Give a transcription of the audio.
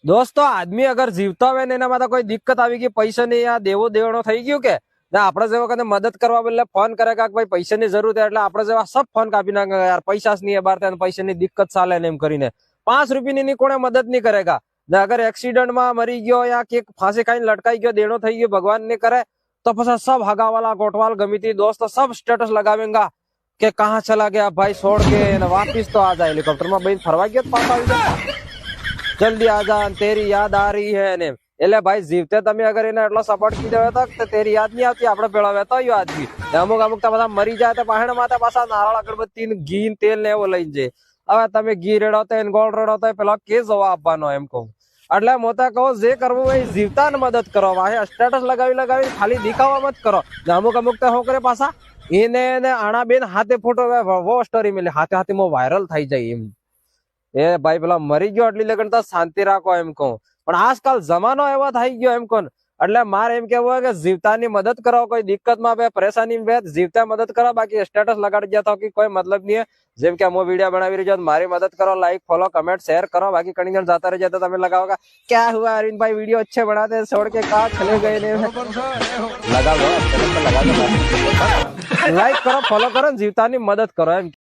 दोस्तों आदमी अगर जीवता હોય ને એનામાં તો કોઈ દિક્કત આવી ગઈ, પૈસા ની આ દેવો દેવણો થઈ ગયું કે ના આપણે જેવા કને મદદ કરવા બદલે ફોન કરે કે ભાઈ પૈસાની જરૂર છે એટલે આપણે જેવા સબ ફોન કાપી નાખે યાર પૈસા જ નહીં બાર ત્યાં પૈસાની દિક્કત ચાલે ને એમ કરીને 5 રૂપિયાની કોણે મદદ નહીં કરેગા ને અગર એક્સિડન્ટ માં મરી ગયો યા કે ફાંસી ખાઈને લટકાઈ ગયો દેણો થઈ ગયો ભગવાન ને કરે તો પછી સબ હગાવાલા કોટવાલ ગમીતી દોસ્તો સબ સ્ટેટસ लगावेंगा કે कहां चला गया भाई छोड़ के ने वापिस तो आ जाए हेलीकॉप्टर में बैठ फरवा गया पास આવી જાય जल्दी आ जा तेरी याद आ रही है ने એટલે ભાઈ જીવતે તમે અગર એને એટલો સપોર્ટ કીધો હતો તો તેરી યાદ નહીં આવતી આપણે પેલો વેતો આવ્યો આદમી અમુક અમુક તો બધા મરી જાય તો પાહણ માથે પાછા નારળ અગરબત્તી ઘી તેલ ને એવો લઈને જાય હવે તમે ઘી રેડો તો ગોળ રેડો તો પેલો કે જવાબ આપવાનો એમ કહું એટલે મોટા કહો જે કરવું હોય જીવતા ને મદદ કરો વાહે સ્ટેટસ લગાવી ખાલી દેખાવા મત કરો અમુક અમુક તો શું કરે પાછા એને આણા બેન હાથે ફોટો વો સ્ટોરી મેલે હાથે હાથે માં વાયરલ થઈ જાય એમ એ ભાઈ પેલા મરી ગયો એટલી લગન તો શાંતિ રાખો એમ કહું પણ આજકાલ જમાનો એવો થઈ ગયો એમ કોણ એટલે મારે એમ કેવું હોય કે જીવતાની મદદ કરો કોઈ દિક્કત માં બે પરેશાની બે જીવતા મદદ કરો બાકી સ્ટેટસ લગાડી જતા કે કોઈ મતલબ નહીં જેમ કે હું વિડીયો બનાવી રહ્યો મારી મદદ કરો લાઈક ફોલો કમેન્ટ શેર કરો બાકી કણી જણ જાતા રહી જતા તમે लगाओगा क्या हुआ अरविंद भाई वीडियो अच्छे बनाते छोड़ के कहा चले गए ने लगा लो लाइक करो फॉलो करो जीवतानी मदद करो एम